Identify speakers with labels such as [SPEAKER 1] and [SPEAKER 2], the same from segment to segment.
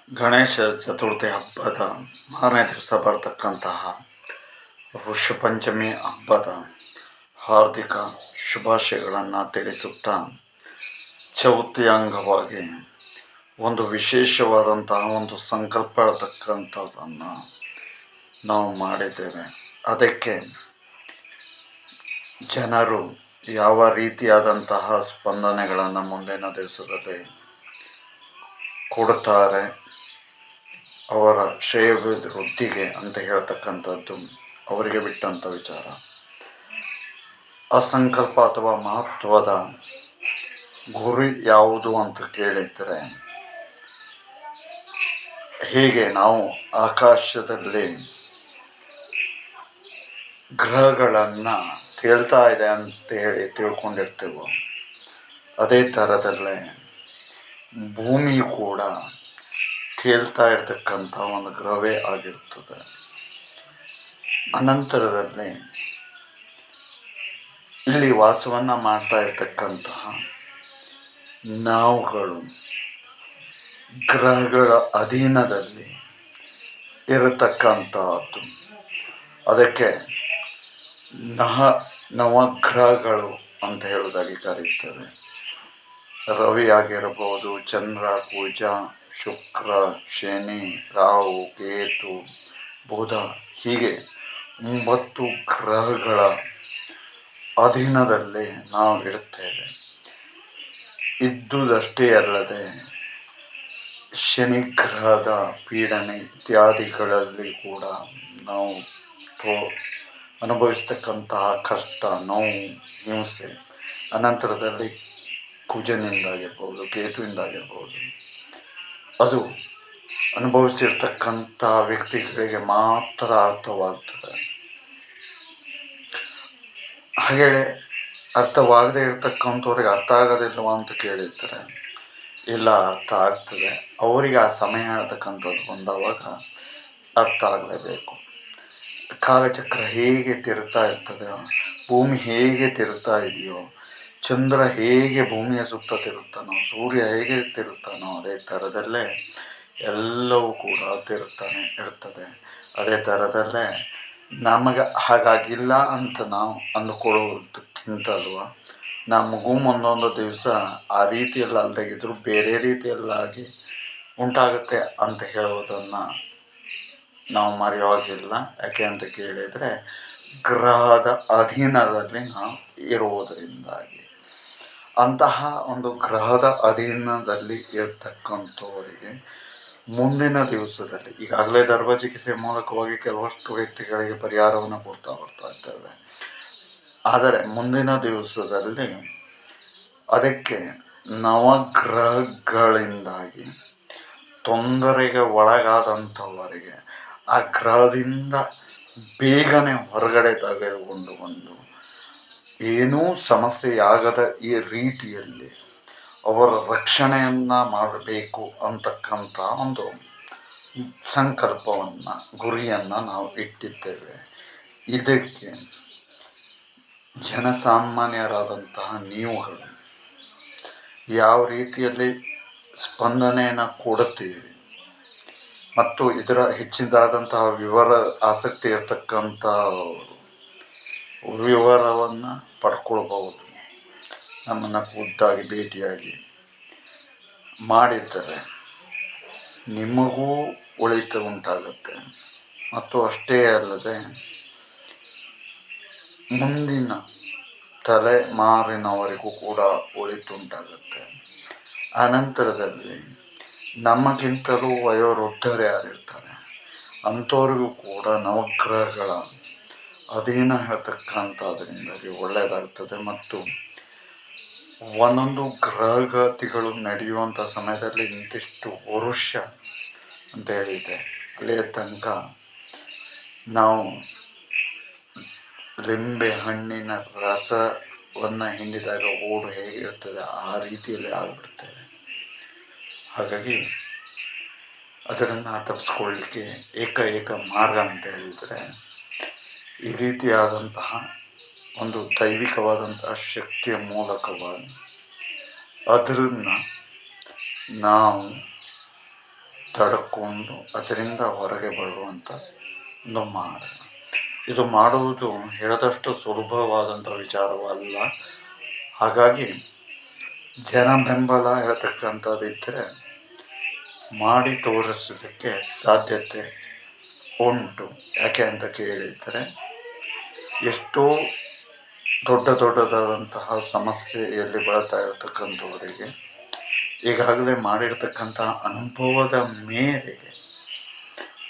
[SPEAKER 1] ಗಣೇಶ ಚತುರ್ಥಿ ಹಬ್ಬದ ಮಾರನೇ ದಿವಸ ಬರ್ತಕ್ಕಂತಹ ಋಷಪಂಚಮಿ ಹಬ್ಬದ ಹಾರ್ದಿಕ ಶುಭಾಶಯಗಳನ್ನು ತಿಳಿಸುತ್ತಾ, ಚೌತಿಯ ಅಂಗವಾಗಿ ಒಂದು ವಿಶೇಷವಾದಂತಹ ಒಂದು ಸಂಕಲ್ಪ ಇರತಕ್ಕಂಥದ್ದನ್ನು ನಾವು ಮಾಡಿದ್ದೇವೆ. ಅದಕ್ಕೆ ಜನರು ಯಾವ ರೀತಿಯಾದಂತಹ ಸ್ಪಂದನೆಗಳನ್ನು ಮುಂದಿನ ದಿವಸದಲ್ಲಿ ಕೊಡುತ್ತಾರೆ, ಅವರ ಶ್ರೇಯೋಭಿವೃದ್ಧಿಗೆ ಅಂತ ಹೇಳ್ತಕ್ಕಂಥದ್ದು ಅವರಿಗೆ ಬಿಟ್ಟಂಥ ವಿಚಾರ. ಆ ಸಂಕಲ್ಪ ಅಥವಾ ಮಹತ್ವದ ಗುರಿ ಯಾವುದು ಅಂತ ಕೇಳಿದರೆ, ಹೀಗೆ ನಾವು ಆಕಾಶದಲ್ಲಿ ಗ್ರಹಗಳನ್ನು ತೇಲ್ತಾ ಇದೆ ಅಂತ ಹೇಳಿ ತಿಳ್ಕೊಂಡಿರ್ತೇವೆ, ಅದೇ ಥರದಲ್ಲೇ ಭೂಮಿಯು ಕೂಡ ತೇಲ್ತಾ ಇರ್ತಕ್ಕಂಥ ಒಂದು ಗ್ರಹವೇ ಆಗಿರ್ತದೆ. ಅನಂತರದಲ್ಲಿ ಇಲ್ಲಿ ವಾಸವನ್ನು ಮಾಡ್ತಾ ಇರ್ತಕ್ಕಂತಹ ನಾವುಗಳು ಗ್ರಹಗಳ ಅಧೀನದಲ್ಲಿ ಇರತಕ್ಕಂತಹದ್ದು. ಅದಕ್ಕೆ ನವಗ್ರಹಗಳು ಅಂತ ಹೇಳೋದಾಗಿ ಕರೀತೇವೆ. ರವಿ ಆಗಿರಬಹುದು, ಚಂದ್ರ, ಕುಜ, ಶುಕ್ರ, ಶನಿ, ರಾಹು, ಕೇತು, ಬುಧ, ಹೀಗೆ 9 ಗ್ರಹಗಳ ಅಧೀನದಲ್ಲಿ ನಾವು ಇರುತ್ತೇವೆ. ಇದ್ದುದಷ್ಟೇ ಅಲ್ಲದೆ ಶನಿ ಗ್ರಹದ ಪೀಡನೆ ಇತ್ಯಾದಿಗಳಲ್ಲಿ ಕೂಡ ನಾವು ಅನುಭವಿಸ್ತಕ್ಕಂತಹ ಕಷ್ಟ, ನೋವು, ಹಿಂಸೆ, ಅನಂತರದಲ್ಲಿ ಕುಜನಿಂದಾಗಿರ್ಬೋದು, ಕೇತುವಿಂದಾಗಿರ್ಬೋದು, ಅದು ಅನುಭವಿಸಿರ್ತಕ್ಕಂಥ ವ್ಯಕ್ತಿಗಳಿಗೆ ಮಾತ್ರ ಅರ್ಥವಾಗ್ತದೆ. ಹಾಗೆ ಅರ್ಥವಾಗದೇ ಇರ್ತಕ್ಕಂಥವ್ರಿಗೆ ಅರ್ಥ ಆಗೋದಿಲ್ವ ಅಂತ ಕೇಳಿರ್ತಾರೆ. ಇಲ್ಲ, ಅರ್ಥ ಆಗ್ತದೆ. ಅವರಿಗೆ ಆ ಸಮಯ ಹೇಳ್ತಕ್ಕಂಥದ್ದು ಬಂದವಾಗ ಅರ್ಥ ಆಗಲೇಬೇಕು. ಕಾಲಚಕ್ರ ಹೇಗೆ ತಿರುಗ್ತಾ ಇರ್ತದೆ, ಭೂಮಿ ಹೇಗೆ ತಿರುಗ್ತಾ ಇದೆಯೋ, ಚಂದ್ರ ಹೇಗೆ ಭೂಮಿಯ ಸುತ್ತ ತಿರುಗ್ತಾನೋ, ಸೂರ್ಯ ಹೇಗೆ ತಿರುಗ್ತಾನೋ, ಅದೇ ಥರದಲ್ಲೇ ಎಲ್ಲವೂ ಕೂಡ ತಿರುಗ್ತಾನೆ ಇರ್ತದೆ. ಅದೇ ಥರದಲ್ಲೇ ನಮಗೆ ಹಾಗಾಗಿಲ್ಲ ಅಂತ ನಾವು ಅಂದುಕೊಳ್ಳೋದಕ್ಕಿಂತಲ್ವ, ನಮಗೂ ಒಂದೊಂದು ದಿವಸ ಆ ರೀತಿಯಲ್ಲಿ ಅಲ್ಲದಾಗಿದ್ರು ಬೇರೆ ರೀತಿಯಲ್ಲಾಗಿ ಉಂಟಾಗುತ್ತೆ ಅಂತ ಹೇಳೋದನ್ನು ನಾವು ಮರೆಯುವಾಗಿಲ್ಲ. ಯಾಕೆ ಅಂತ ಕೇಳಿದರೆ, ಗ್ರಹದ ಅಧೀನದಲ್ಲಿ ನಾವು ಇರುವುದರಿಂದಾಗಿ. ಅಂತಹ ಒಂದು ಗ್ರಹದ ಅಧೀನದಲ್ಲಿ ಇರ್ತಕ್ಕಂಥವರಿಗೆ ಮುಂದಿನ ದಿವಸದಲ್ಲಿ ಈಗಾಗಲೇ ದರ್ಭ ಚಿಕಿತ್ಸೆ ಮೂಲಕವಾಗಿ ಕೆಲವಷ್ಟು ವ್ಯಕ್ತಿಗಳಿಗೆ ಪರಿಹಾರವನ್ನು ಬರ್ತಾ ಇದ್ದೇವೆ. ಆದರೆ ಮುಂದಿನ ದಿವಸದಲ್ಲಿ ಅದಕ್ಕೆ ನವಗ್ರಹಗಳಿಂದಾಗಿ ತೊಂದರೆಗೆ ಒಳಗಾದಂಥವರಿಗೆ ಆ ಗ್ರಹದಿಂದ ಬೇಗನೆ ಹೊರಗಡೆ ತೆಗೆದುಕೊಂಡು ಬಂದು ಏನೂ ಸಮಸ್ಯೆಯಾಗದ ಈ ರೀತಿಯಲ್ಲಿ ಅವರ ರಕ್ಷಣೆಯನ್ನು ಮಾಡಬೇಕು ಅಂತಕ್ಕಂಥ ಒಂದು ಸಂಕಲ್ಪವನ್ನು, ಗುರಿಯನ್ನು ನಾವು ಇಟ್ಟಿದ್ದೇವೆ. ಇದಕ್ಕೆ ಜನಸಾಮಾನ್ಯರಾದಂತಹ ನೀವುಗಳು ಯಾವ ರೀತಿಯಲ್ಲಿ ಸ್ಪಂದನೆಯನ್ನು ಕೊಡುತ್ತೀರಿ ಮತ್ತು ಇದರ ಹೆಚ್ಚಿನದಾದಂತಹ ಆಸಕ್ತಿ ಇರತಕ್ಕಂಥ ವಿವರವನ್ನು ಪಡ್ಕೊಳ್ಬಹುದು. ನಮ್ಮನ್ನು ಖುದ್ದಾಗಿ ಭೇಟಿಯಾಗಿ ಮಾಡಿದ್ದರೆ ನಿಮಗೂ ಒಳಿತು ಉಂಟಾಗುತ್ತೆ. ಮತ್ತು ಅಷ್ಟೇ ಅಲ್ಲದೆ ಮುಂದಿನ ತಲೆಮಾರಿನವರಿಗೂ ಕೂಡ ಒಳಿತುಂಟಾಗುತ್ತೆ. ಅನಂತರದಲ್ಲಿ ನಮಗಿಂತಲೂ ವಯೋವೃದ್ಧರು ಯಾರಿರ್ತಾರೆ ಅಂಥವ್ರಿಗೂ ಕೂಡ ನವಗ್ರಹಗಳ ಅಧೀನ ಹೇಳ್ತಕ್ಕಂಥದ್ರಿಂದಾಗಿ ಒಳ್ಳೆಯದಾಗ್ತದೆ. ಮತ್ತು ಒಂದೊಂದು ಗ್ರಹಗತಿಗಳು ನಡೆಯುವಂಥ ಸಮಯದಲ್ಲಿ ಇಂತಿಷ್ಟು ವರುಷ ಅಂತ ಹೇಳಿದೆ, ಅಲ್ಲಿಯ ತನಕ ನಾವು ಲಿಂಬೆ ಹಣ್ಣಿನ ರಸವನ್ನು ಹಿಂಡಿದಾಗ ಓಡು ಹೇಗಿರ್ತದೆ ಆ ರೀತಿಯಲ್ಲಿ ಆಗಿಬಿಡ್ತೇವೆ. ಹಾಗಾಗಿ ಅದನ್ನು ತಪ್ಪಿಸ್ಕೊಳ್ಳಿಕ್ಕೆ ಏಕೈಕ ಮಾರ್ಗ ಅಂತ ಹೇಳಿದರೆ, ಈ ರೀತಿಯಾದಂತಹ ಒಂದು ದೈವಿಕವಾದಂತಹ ಶಕ್ತಿಯ ಮೂಲಕವಾಗಿ ಅದನ್ನು ನಾವು ತಡ್ಕೊಂಡು ಅದರಿಂದ ಹೊರಗೆ ಬರುವಂಥ ಒಂದು ಮಾರ್ಗ. ಇದು ಮಾಡುವುದು ಹೇಳಿದಷ್ಟು ಸುಲಭವಾದಂಥ ವಿಚಾರವಲ್ಲ. ಹಾಗಾಗಿ ಜನ ಬೆಂಬಲ ಹೇಳ್ತಕ್ಕಂಥದ್ದಿದ್ದರೆ ಮಾಡಿ ತೋರಿಸೋದಕ್ಕೆ ಸಾಧ್ಯತೆ ಉಂಟು. ಯಾಕೆ ಅಂತ ಕೇಳಿದರೆ, ಎಷ್ಟೋ ದೊಡ್ಡದಾದಂತಹ ಸಮಸ್ಯೆಯಲ್ಲಿ ಬಳಲ್ತಾ ಇರತಕ್ಕಂಥವರಿಗೆ ಈಗಾಗಲೇ ಮಾಡಿರ್ತಕ್ಕಂಥ ಅನುಭವದ ಮೇರೆಗೆ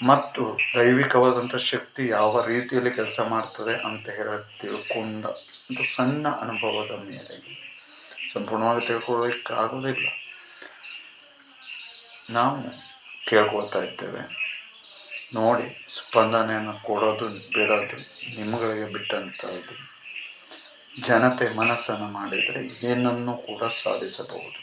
[SPEAKER 1] ಮತ್ತು ದೈವಿಕವಾದಂಥ ಶಕ್ತಿ ಯಾವ ರೀತಿಯಲ್ಲಿ ಕೆಲಸ ಮಾಡ್ತದೆ ಅಂತ ಹೇಳಿ ತಿಳ್ಕೊಂಡ ಒಂದು ಸಣ್ಣ ಅನುಭವದ ಮೇರೆಗೆ, ಸಂಪೂರ್ಣವಾಗಿ ತಿಳ್ಕೊಳ್ಳಿಕ್ಕಾಗೋದಿಲ್ಲ, ನಾವು ಕೇಳ್ಕೊಳ್ತಾ ಇದ್ದೇವೆ. ನೋಡಿ, ಸ್ಪಂದನೆಯನ್ನು ಕೊಡೋದು ಬಿಡೋದು ನಿಮ್ಮಗಳಿಗೆ ಬಿಟ್ಟಂಥದ್ದು. ಜನತೆ ಮನಸ್ಸನ್ನು ಮಾಡಿದರೆ ಏನನ್ನೂ ಕೂಡ ಸಾಧಿಸಬಹುದು.